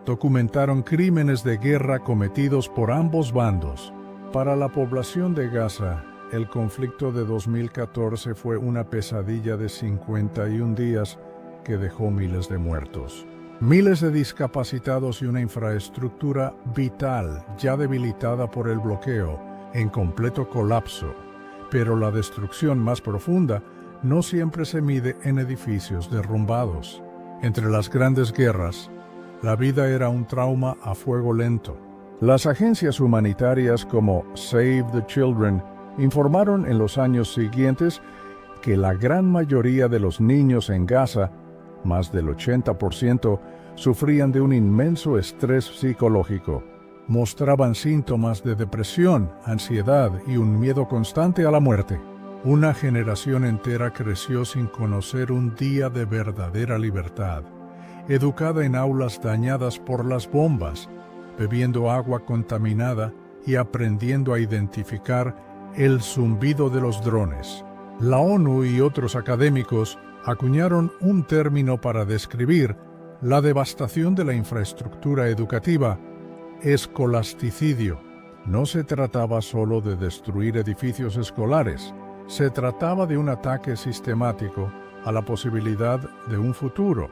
documentaron crímenes de guerra cometidos por ambos bandos. Para la población de Gaza, el conflicto de 2014 fue una pesadilla de 51 días que dejó miles de muertos. Miles de discapacitados y una infraestructura vital ya debilitada por el bloqueo, en completo colapso. Pero la destrucción más profunda no siempre se mide en edificios derrumbados. Entre las grandes guerras, la vida era un trauma a fuego lento. Las agencias humanitarias como Save the Children informaron en los años siguientes que la gran mayoría de los niños en Gaza, más del 80%, sufrían de un inmenso estrés psicológico. Mostraban síntomas de depresión, ansiedad y un miedo constante a la muerte. Una generación entera creció sin conocer un día de verdadera libertad, educada en aulas dañadas por las bombas, bebiendo agua contaminada y aprendiendo a identificar el zumbido de los drones. La ONU y otros académicos acuñaron un término para describir la devastación de la infraestructura educativa: escolasticidio. No se trataba solo de destruir edificios escolares, se trataba de un ataque sistemático a la posibilidad de un futuro,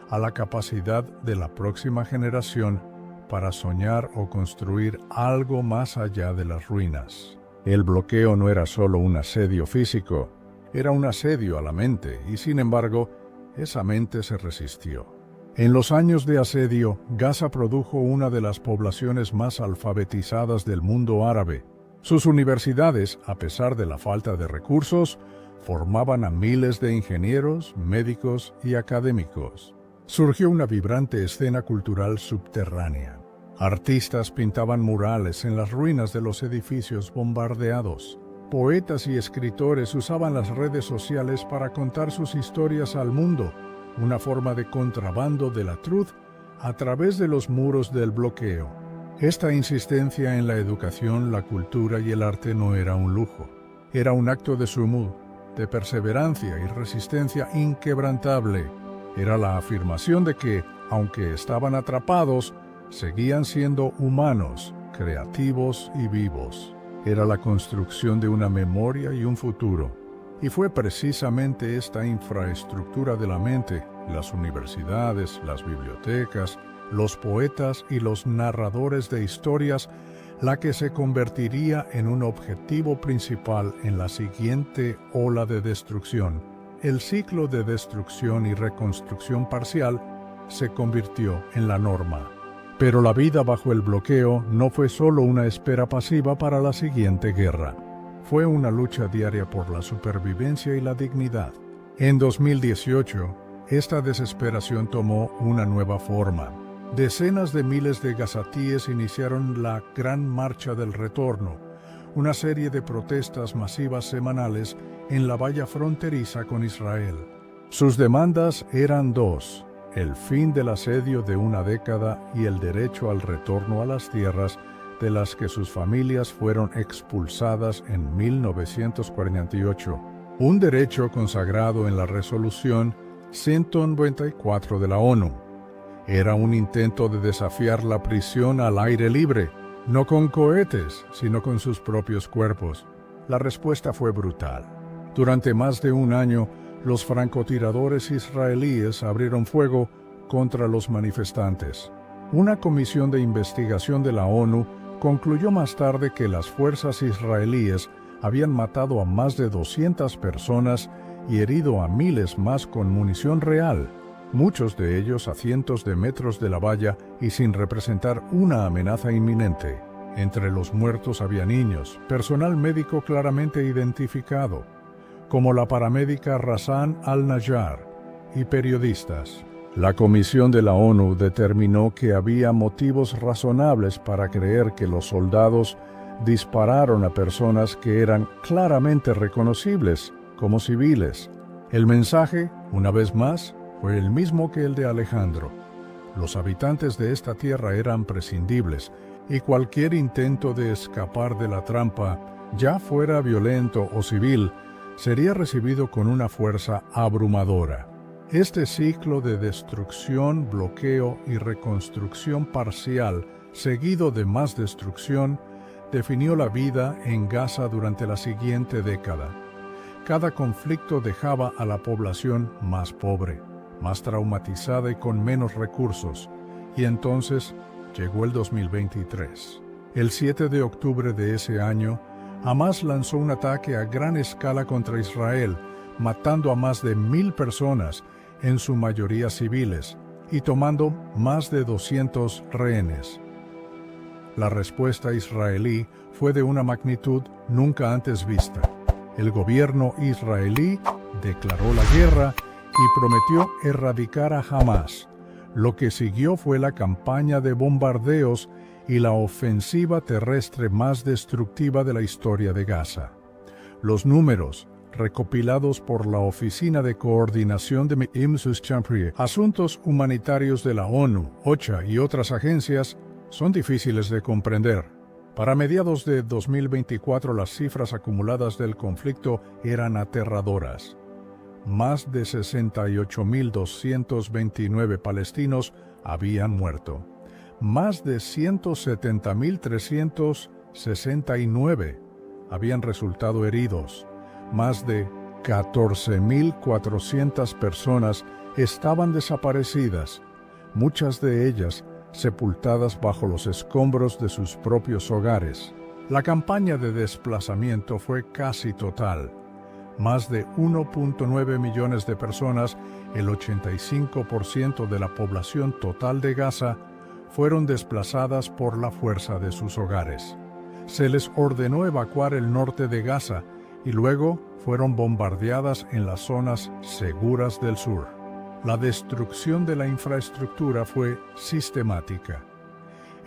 a la capacidad de la próxima generación para soñar o construir algo más allá de las ruinas. El bloqueo no era solo un asedio físico, era un asedio a la mente y, sin embargo, esa mente se resistió. En los años de asedio, Gaza produjo una de las poblaciones más alfabetizadas del mundo árabe. Sus universidades, a pesar de la falta de recursos, formaban a miles de ingenieros, médicos y académicos. Surgió una vibrante escena cultural subterránea. Artistas pintaban murales en las ruinas de los edificios bombardeados. Poetas y escritores usaban las redes sociales para contar sus historias al mundo, una forma de contrabando de la truth a través de los muros del bloqueo. Esta insistencia en la educación, la cultura y el arte no era un lujo. Era un acto de sumud, de perseverancia y resistencia inquebrantable. Era la afirmación de que, aunque estaban atrapados, seguían siendo humanos, creativos y vivos. Era la construcción de una memoria y un futuro. Y fue precisamente esta infraestructura de la mente, las universidades, las bibliotecas, los poetas y los narradores de historias, la que se convertiría en un objetivo principal en la siguiente ola de destrucción. El ciclo de destrucción y reconstrucción parcial se convirtió en la norma. Pero la vida bajo el bloqueo no fue solo una espera pasiva para la siguiente guerra. Fue una lucha diaria por la supervivencia y la dignidad. En 2018, esta desesperación tomó una nueva forma. Decenas de miles de gazatíes iniciaron la Gran Marcha del Retorno, una serie de protestas masivas semanales en la valla fronteriza con Israel. Sus demandas eran dos: el fin del asedio de una década y el derecho al retorno a las tierras de las que sus familias fueron expulsadas en 1948, un derecho consagrado en la Resolución 194 de la ONU. Era un intento de desafiar la prisión al aire libre, no con cohetes, sino con sus propios cuerpos. La respuesta fue brutal. Durante más de un año, los francotiradores israelíes abrieron fuego contra los manifestantes. Una comisión de investigación de la ONU concluyó más tarde que las fuerzas israelíes habían matado a más de 200 personas y herido a miles más con munición real, muchos de ellos a cientos de metros de la valla y sin representar una amenaza inminente. Entre los muertos había niños, personal médico claramente identificado, como la paramédica Razan al-Najjar, y periodistas. La Comisión de la ONU determinó que había motivos razonables para creer que los soldados dispararon a personas que eran claramente reconocibles como civiles. El mensaje, una vez más, fue el mismo que el de Alejandro. Los habitantes de esta tierra eran prescindibles y cualquier intento de escapar de la trampa, ya fuera violento o civil, sería recibido con una fuerza abrumadora. Este ciclo de destrucción, bloqueo y reconstrucción parcial, seguido de más destrucción, definió la vida en Gaza durante la siguiente década. Cada conflicto dejaba a la población más pobre, más traumatizada y con menos recursos, y entonces llegó el 2023. El 7 de octubre de ese año, Hamás lanzó un ataque a gran escala contra Israel, matando a más de 1,000 personas, en su mayoría civiles, y tomando más de 200 rehenes. La respuesta israelí fue de una magnitud nunca antes vista. El gobierno israelí declaró la guerra y prometió erradicar a Hamás. Lo que siguió fue la campaña de bombardeos y la ofensiva terrestre más destructiva de la historia de Gaza. Los números, recopilados por la Oficina de Coordinación de Asuntos Humanitarios de la ONU, OCHA y otras agencias, son difíciles de comprender. Para mediados de 2024 las cifras acumuladas del conflicto eran aterradoras. Más de 68.229 palestinos habían muerto. Más de 170.369 habían resultado heridos. Más de 14.400 personas estaban desaparecidas, muchas de ellas sepultadas bajo los escombros de sus propios hogares. La campaña de desplazamiento fue casi total. Más de 1.9 millones de personas, el 85% de la población total de Gaza, fueron desplazadas por la fuerza de sus hogares. Se les ordenó evacuar el norte de Gaza y luego fueron bombardeadas en las zonas seguras del sur. La destrucción de la infraestructura fue sistemática.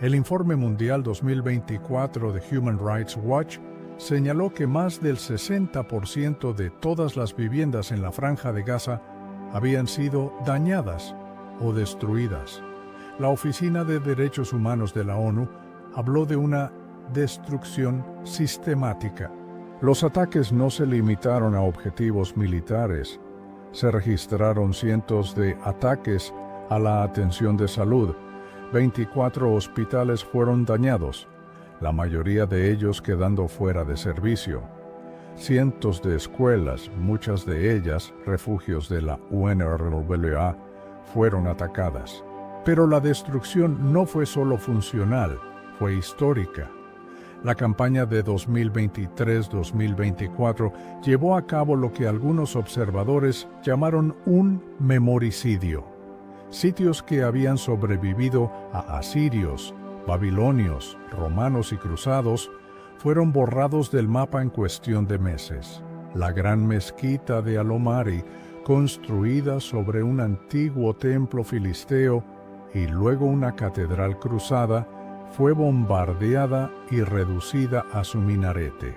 El Informe Mundial 2024 de Human Rights Watch señaló que más del 60% de todas las viviendas en la Franja de Gaza habían sido dañadas o destruidas. La Oficina de Derechos Humanos de la ONU habló de una destrucción sistemática. Los ataques no se limitaron a objetivos militares. Se registraron cientos de ataques a la atención de salud. 24 hospitales fueron dañados, la mayoría de ellos quedando fuera de servicio. Cientos de escuelas, muchas de ellas refugios de la UNRWA, fueron atacadas. Pero la destrucción no fue solo funcional, fue histórica. La campaña de 2023-2024 llevó a cabo lo que algunos observadores llamaron un memoricidio. Sitios que habían sobrevivido a asirios, babilonios, romanos y cruzados fueron borrados del mapa en cuestión de meses. La gran mezquita de Al-Omari, construida sobre un antiguo templo filisteo y luego una catedral cruzada, fue bombardeada y reducida a su minarete.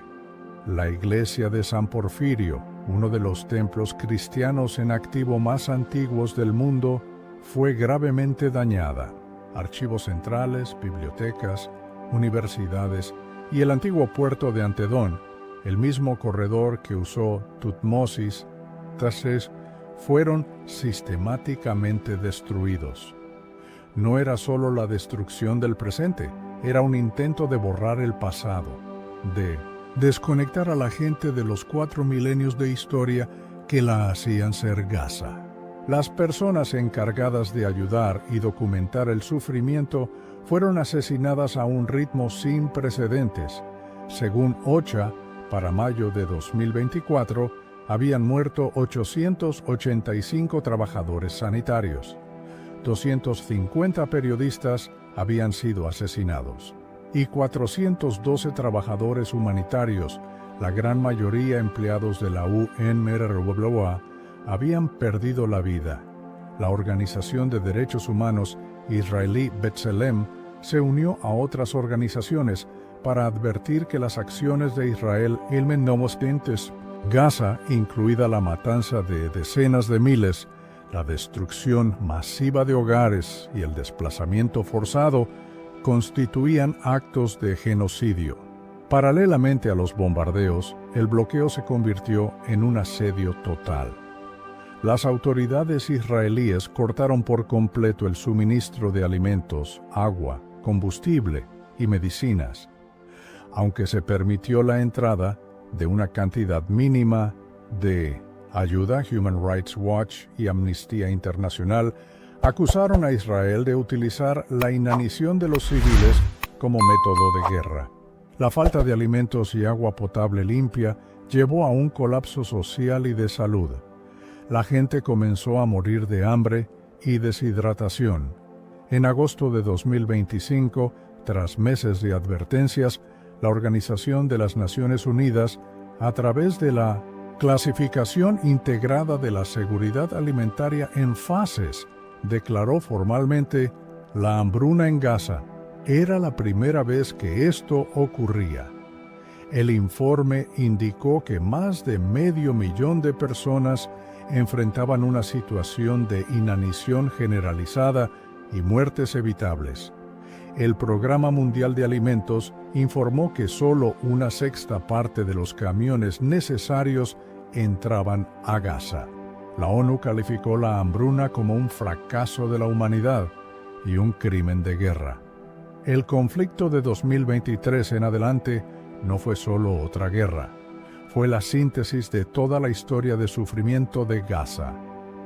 La iglesia de San Porfirio, uno de los templos cristianos en activo más antiguos del mundo, fue gravemente dañada. Archivos centrales, bibliotecas, universidades y el antiguo puerto de Antedón, el mismo corredor que usó Tutmosis III, fueron sistemáticamente destruidos. No era solo la destrucción del presente, era un intento de borrar el pasado, de desconectar a la gente de los 4 milenios de historia que la hacían ser Gaza. Las personas encargadas de ayudar y documentar el sufrimiento fueron asesinadas a un ritmo sin precedentes. Según OCHA, para mayo de 2024, habían muerto 885 trabajadores sanitarios. 250 periodistas habían sido asesinados y 412 trabajadores humanitarios, la gran mayoría empleados de la UNRWA, habían perdido la vida. La Organización de Derechos Humanos israelí B'Tselem se unió a otras organizaciones para advertir que las acciones de Israel Gaza, incluida la matanza de decenas de miles, la destrucción masiva de hogares y el desplazamiento forzado constituían actos de genocidio. Paralelamente a los bombardeos, el bloqueo se convirtió en un asedio total. Las autoridades israelíes cortaron por completo el suministro de alimentos, agua, combustible y medicinas, aunque se permitió la entrada de una cantidad mínima de ayuda. Human Rights Watch y Amnistía Internacional acusaron a Israel de utilizar la inanición de los civiles como método de guerra. La falta de alimentos y agua potable limpia llevó a un colapso social y de salud. La gente comenzó a morir de hambre y deshidratación. En agosto de 2025, tras meses de advertencias, la Organización de las Naciones Unidas, a través de la Clasificación Integrada de la Seguridad Alimentaria en Fases, declaró formalmente la hambruna en Gaza. Era la primera vez que esto ocurría. El informe indicó que más de 500,000 de personas enfrentaban una situación de inanición generalizada y muertes evitables. El Programa Mundial de Alimentos informó que solo una sexta parte de los camiones necesarios entraban a Gaza. La ONU calificó la hambruna como un fracaso de la humanidad y un crimen de guerra. El conflicto de 2023 en adelante no fue solo otra guerra. Fue la síntesis de toda la historia de sufrimiento de Gaza.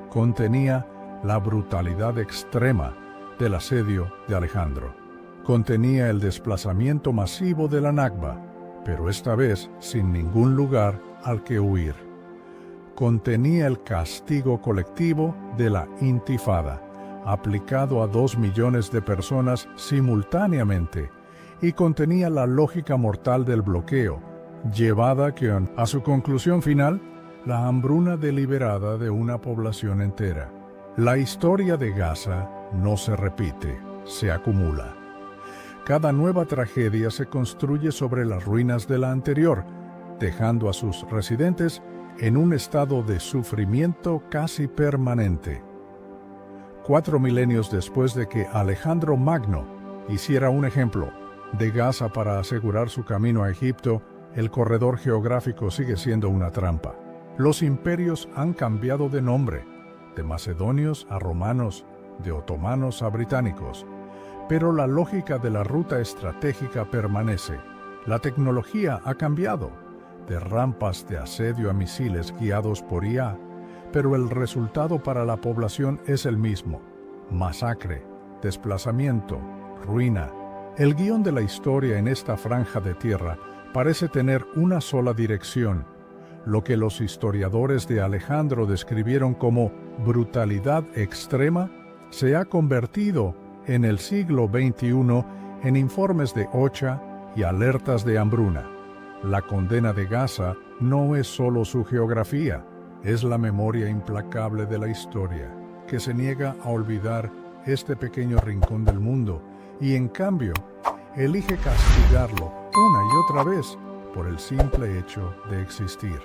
Contenía la brutalidad extrema del asedio de Alejandro. Contenía el desplazamiento masivo de la Nakba, pero esta vez sin ningún lugar al que huir. Contenía el castigo colectivo de la Intifada, aplicado a 2 millones de personas simultáneamente, y contenía la lógica mortal del bloqueo, llevada a su conclusión final, la hambruna deliberada de una población entera. La historia de Gaza no se repite, se acumula. Cada nueva tragedia se construye sobre las ruinas de la anterior, dejando a sus residentes en un estado de sufrimiento casi permanente. 4 milenios después de que Alejandro Magno hiciera un ejemplo de Gaza para asegurar su camino a Egipto, el corredor geográfico sigue siendo una trampa. Los imperios han cambiado de nombre, de macedonios a romanos, de otomanos a británicos, pero la lógica de la ruta estratégica permanece. La tecnología ha cambiado, de rampas de asedio a misiles guiados por IA, pero el resultado para la población es el mismo: masacre, desplazamiento, ruina. El guión de la historia en esta franja de tierra parece tener una sola dirección, lo que los historiadores de Alejandro describieron como brutalidad extrema se ha convertido en el siglo XXI en informes de OCHA y alertas de hambruna. La condena de Gaza no es solo su geografía, es la memoria implacable de la historia, que se niega a olvidar este pequeño rincón del mundo y en cambio elige castigarlo una y otra vez por el simple hecho de existir.